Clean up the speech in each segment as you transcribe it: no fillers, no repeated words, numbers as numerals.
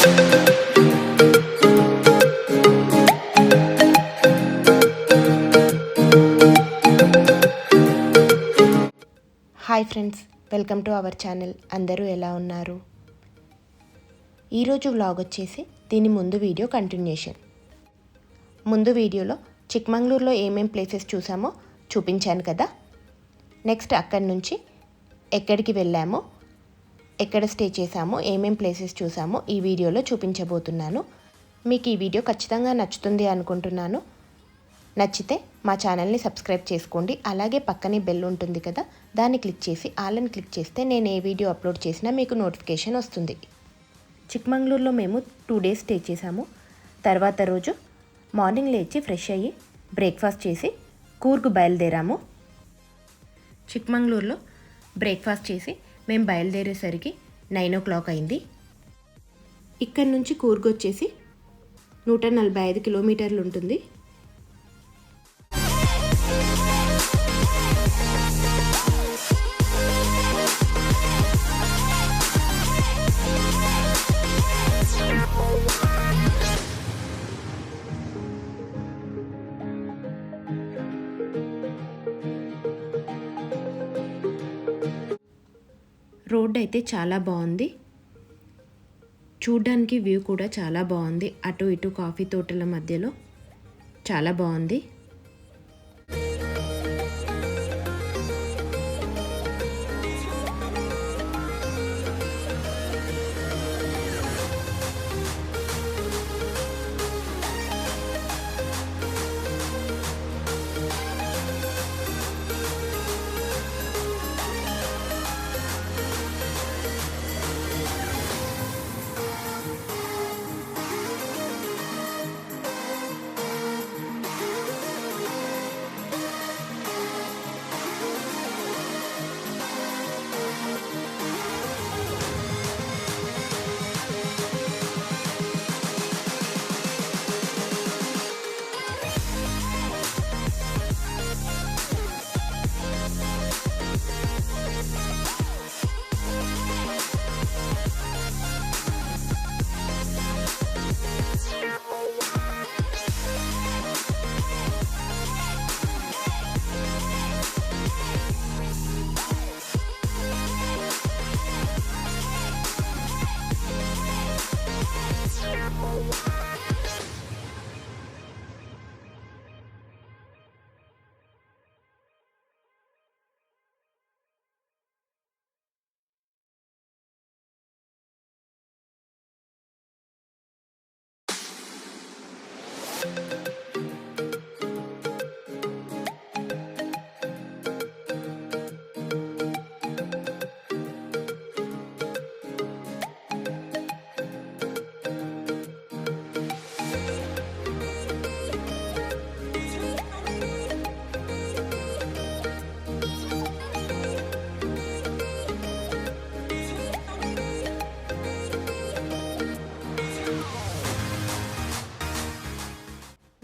Hi friends, welcome to our channel. అందరూ ఎలా ఉన్నారు? ఈరోజు వ్లాగ్ వచ్చేసి దీని ముందు వీడియో కంటిన్యూషన్. ముందు వీడియోలో చిక్మంగళూరులో ఏమేం ప్లేసెస్ చూసామో చూపించాను కదా. నెక్స్ట్ అక్కడి నుంచి ఎక్కడికి వెళ్ళామో, ఎక్కడ స్టే చేసామో, ఏమేం ప్లేసెస్ చూసామో ఈ వీడియోలో చూపించబోతున్నాను. మీకు ఈ వీడియో ఖచ్చితంగా నచ్చుతుంది అనుకుంటున్నాను. నచ్చితే మా ఛానల్ని సబ్స్క్రైబ్ చేసుకోండి. అలాగే పక్కనే బెల్ ఉంటుంది కదా, దాన్ని క్లిక్ చేసి ఆల్ క్లిక్ చేస్తే నేను ఏ వీడియో అప్లోడ్ చేసినా మీకు నోటిఫికేషన్ వస్తుంది. చిక్మంగళూరులో మేము 2 days స్టే చేసాము. తర్వాత రోజు మార్నింగ్ లేచి ఫ్రెష్ అయ్యి బ్రేక్ఫాస్ట్ చేసి కూర్గ్ బయలుదేరాము. చిక్మంగళూరులో బ్రేక్ఫాస్ట్ చేసి మేము బయలుదేరేసరికి 9 o'clock అయింది. ఇక్కడ నుంచి కూర్గ్ వచ్చేసి 145 kilometers ఉంటుంది. రోడ్ అయితే చాలా బాగుంది. చూడ్డానికి వ్యూ కూడా చాలా బాగుంది. అటు ఇటు కాఫీ తోటల మధ్యలో చాలా బాగుంది.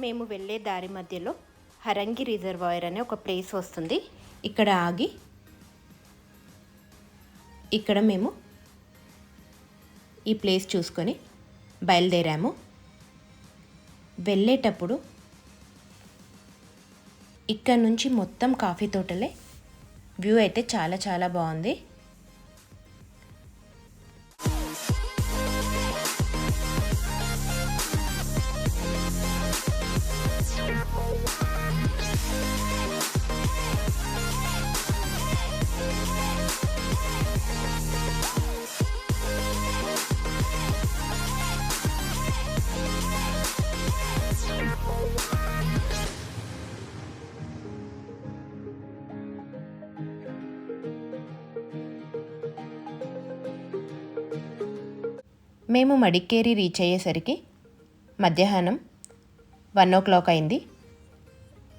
మేము వెళ్ళే దారి మధ్యలో హరంగి రిజర్వాయర్ అనే ఒక ప్లేస్ వస్తుంది. ఇక్కడ ఆగి ఇక్కడ మేము ఈ ప్లేస్ చూసుకొని బయలుదేరాము. వెళ్ళేటప్పుడు ఇక్కడ నుంచి మొత్తం కాఫీ తోటలే. వ్యూ అయితే చాలా చాలా బాగుంది. మేము మడికేరి రీచ్ అయ్యేసరికి మధ్యాహ్నం 1 o'clock అయింది.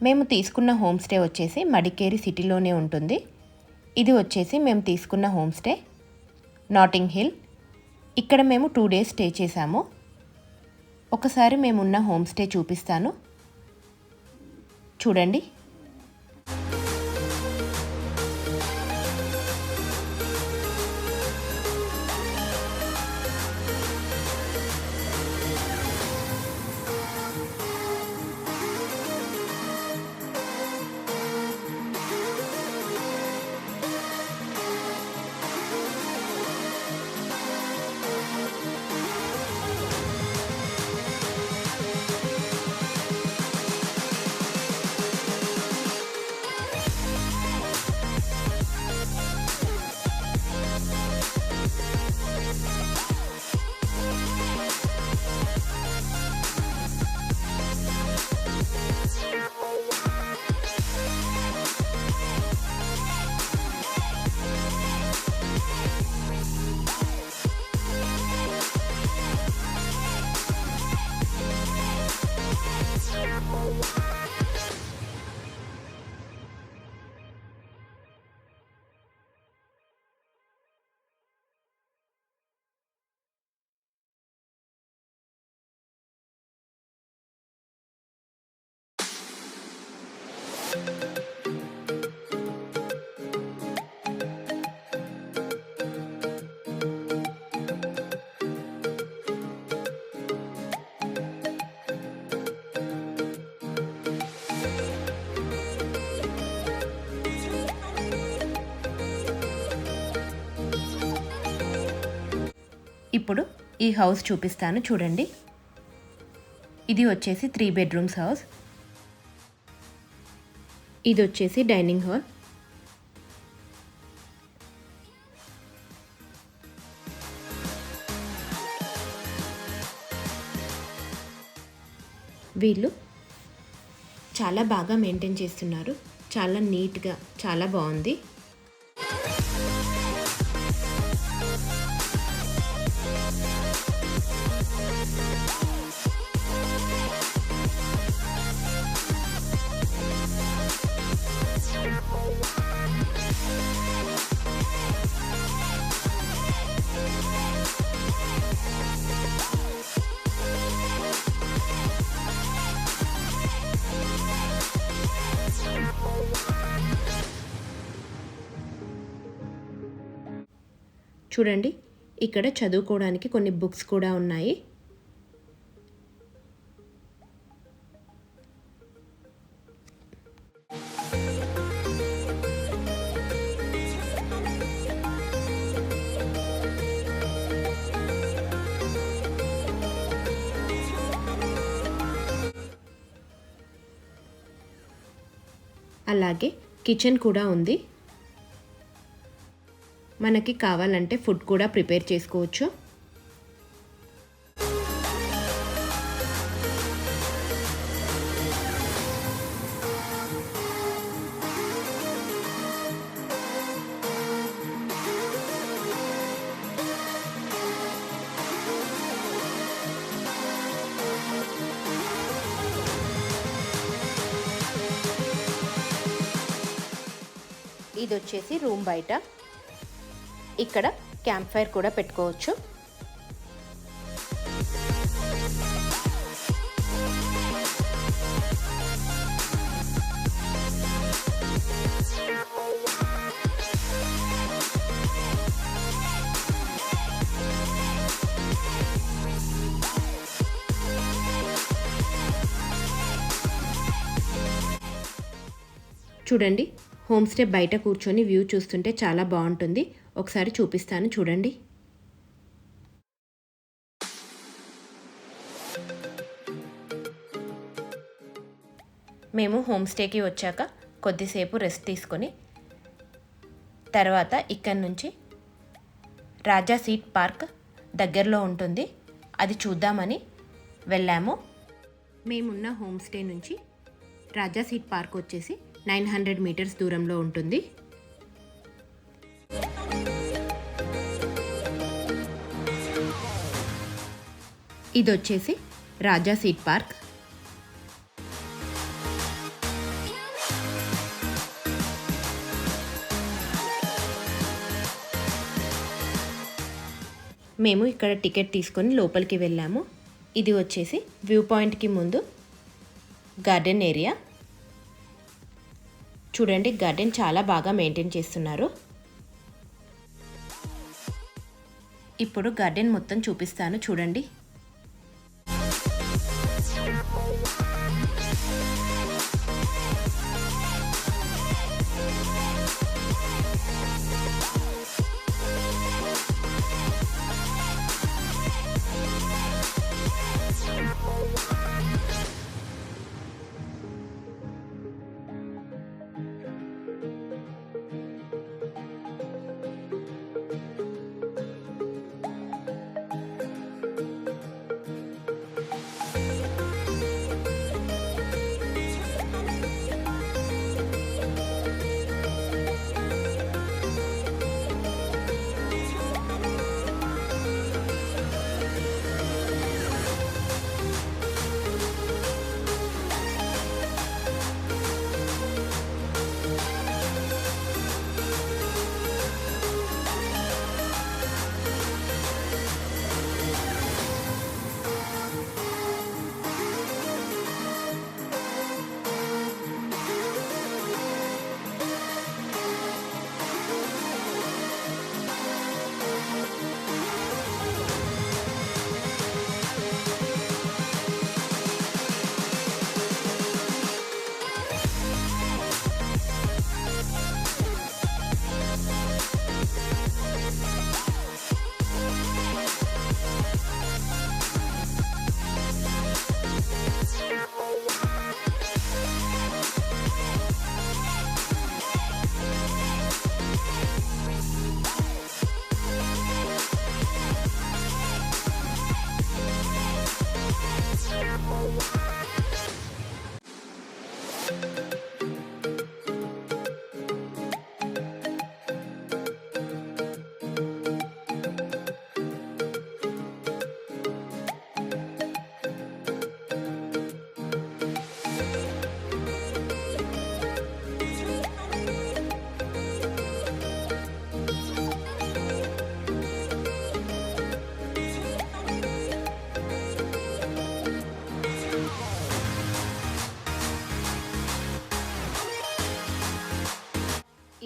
మేము తీసుకున్న హోమ్ స్టే వచ్చేసి మడికేరి సిటీలోనే ఉంటుంది. ఇది వచ్చేసి మేము తీసుకున్న హోమ్ స్టే నాటింగ్ హిల్. ఇక్కడ మేము 2 days స్టే చేసాము. ఒకసారి మేమున్న హోమ్ స్టే చూపిస్తాను, చూడండి. ఇప్పుడు ఈ హౌస్ చూపిస్తాను చూడండి. ఇది వచ్చేసి 3 బెడ్రూమ్స్ హౌస్. ఇది వచ్చేసి డైనింగ్ హాల్. వీళ్ళు చాలా బాగా మెయింటైన్ చేస్తున్నారు. చాలా నీట్గా, చాలా బాగుంది. చూడండి, ఇక్కడ చదువుకోవడానికి కొన్ని బుక్స్ కూడా ఉన్నాయి. అలాగే కిచెన్ కూడా ఉంది. మనకి కావాలంటే ఫుడ్ కూడా ప్రిపేర్ చేసుకోవచ్చు. ఇది వచ్చేసి రూమ్ బయట. ఇక్కడ క్యాంప్ ఫైర్ కూడా పెట్టుకోవచ్చు. చూడండి, హోమ్ స్టే బయట కూర్చొని వ్యూ చూస్తుంటే చాలా బాగుంటుంది. ఒకసారి చూపిస్తాను చూడండి. మేము హోమ్ స్టేకి వచ్చాక కొద్దిసేపు రెస్ట్ తీసుకొని తర్వాత ఇక్కడి నుంచి రాజా సీట్ పార్క్ దగ్గరలో ఉంటుంది, అది చూద్దామని వెళ్ళాము. మేమున్న హోమ్ స్టే నుంచి రాజా సీట్ పార్క్ వచ్చేసి 900 మీటర్స్ దూరంలో ఉంటుంది. ఇది వచ్చేసి రాజా సీట్ పార్క్. మేము ఇక్కడ టికెట్ తీసుకొని లోపలికి వెళ్ళాము. ఇది వచ్చేసి వ్యూ పాయింట్కి ముందు గార్డెన్ ఏరియా. చూడండి, గార్డెన్ చాలా బాగా మెయింటైన్ చేస్తున్నారు. ఇప్పుడు గార్డెన్ మొత్తం చూపిస్తాను చూడండి.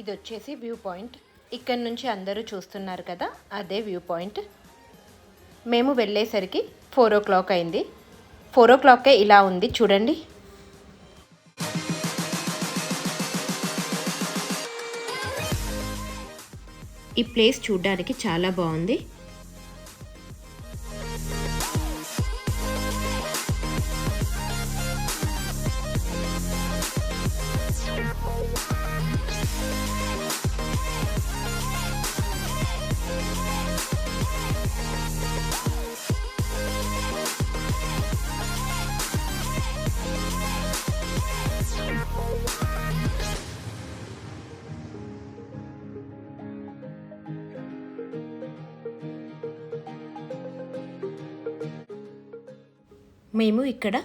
ఇది వచ్చేసి వ్యూ పాయింట్. ఇక్కడ నుంచి అందరూ చూస్తున్నారు కదా, అదే వ్యూ పాయింట్. మేము వెళ్ళేసరికి 4 o'clock అయింది. 4 o'clockకే ఇలా ఉంది చూడండి. ఈ ప్లేస్ చూడడానికి చాలా బాగుంది. మేము ఇక్కడ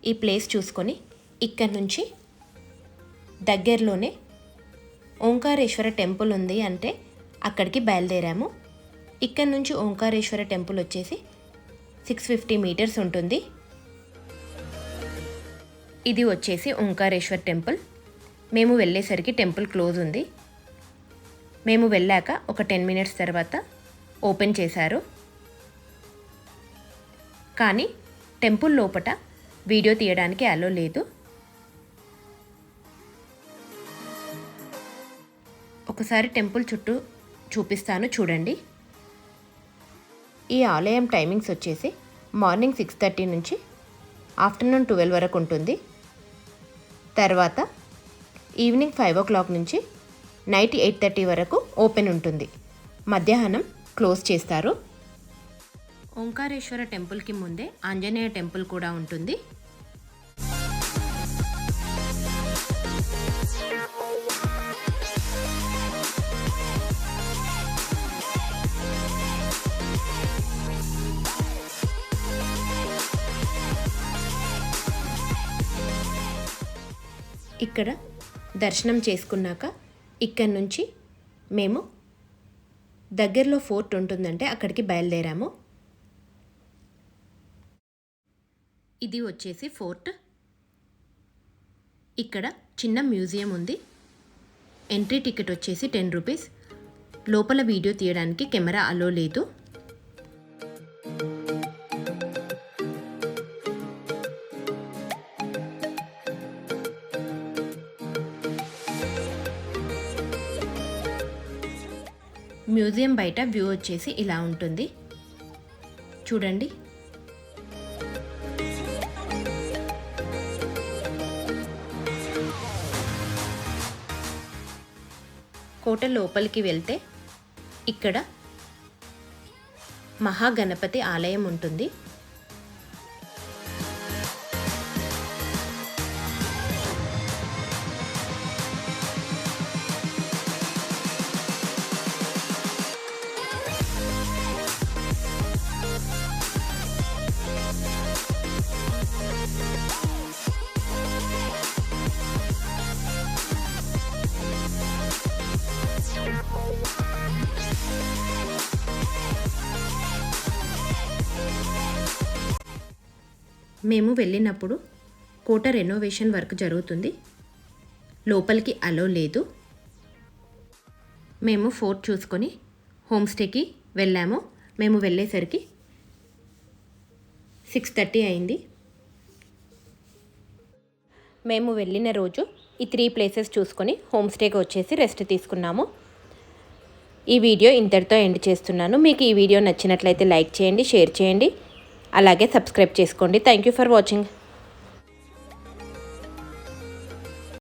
ఈ ప్లేస్ చూసుకొని ఇక్కడ నుంచి దగ్గరలోనే ఓంకారేశ్వర టెంపుల్ ఉంది అంటే అక్కడికి బయలుదేరాము. ఇక్కడ నుంచి ఓంకారేశ్వర టెంపుల్ వచ్చేసి 650 meters ఉంటుంది. ఇది వచ్చేసి ఓంకారేశ్వర్ టెంపుల్. మేము వెళ్ళేసరికి టెంపుల్ క్లోజ్ ఉంది. మేము వెళ్ళాక ఒక 10 minutes తర్వాత ఓపెన్ చేశారు. కానీ టెంపుల్ లోపట వీడియో తీయడానికి అలో లేదు. ఒకసారి టెంపుల్ చుట్టూ చూపిస్తాను చూడండి. ఈ ఆలయం టైమింగ్స్ వచ్చేసి మార్నింగ్ 6:30 నుంచి ఆఫ్టర్నూన్ 12 వరకు ఉంటుంది. తర్వాత ఈవినింగ్ 5 o'clock నుంచి నైట్ 8:30 వరకు ఓపెన్ ఉంటుంది. మధ్యాహ్నం క్లోజ్ చేస్తారు. ఓంకారేశ్వర టెంపుల్కి ముందే ఆంజనేయ టెంపుల్ కూడా ఉంటుంది. ఇక్కడ దర్శనం చేసుకున్నాక ఇక్కడ నుంచి మేము దగ్గరలో ఫోర్ట్ ఉంటుందంటే అక్కడికి బయలుదేరాము. ఇది వచ్చేసి ఫోర్ట్. ఇక్కడ చిన్న మ్యూజియం ఉంది. ఎంట్రీ టికెట్ వచ్చేసి 10 rupees. లోపల వీడియో తీయడానికి కెమెరా అలో లేదు. మ్యూజియం బయట వ్యూ వచ్చేసి ఇలా ఉంటుంది చూడండి. కోట లోపలికి వెళ్తే ఇక్కడ మహాగణపతి ఆలయం ఉంటుంది. మేము వెళ్ళినప్పుడు కోట రెనోవేషన్ వర్క్ జరుగుతుంది. లోపలికి అలో లేదు. మేము ఫోర్ట్ చూసుకొని హోమ్ స్టేకి వెళ్ళాము. మేము వెళ్ళేసరికి 6:30 అయింది. మేము వెళ్ళిన రోజు ఈ 3 places చూసుకొని హోమ్ స్టేకి వచ్చేసి రెస్ట్ తీసుకున్నాము. ఈ వీడియో ఇంతటితో ఎండ్ చేస్తున్నాను. మీకు ఈ వీడియో నచ్చినట్లయితే లైక్ చేయండి, షేర్ చేయండి, అలాగే సబ్స్క్రైబ్ చేసుకోండి. Thank you for watching.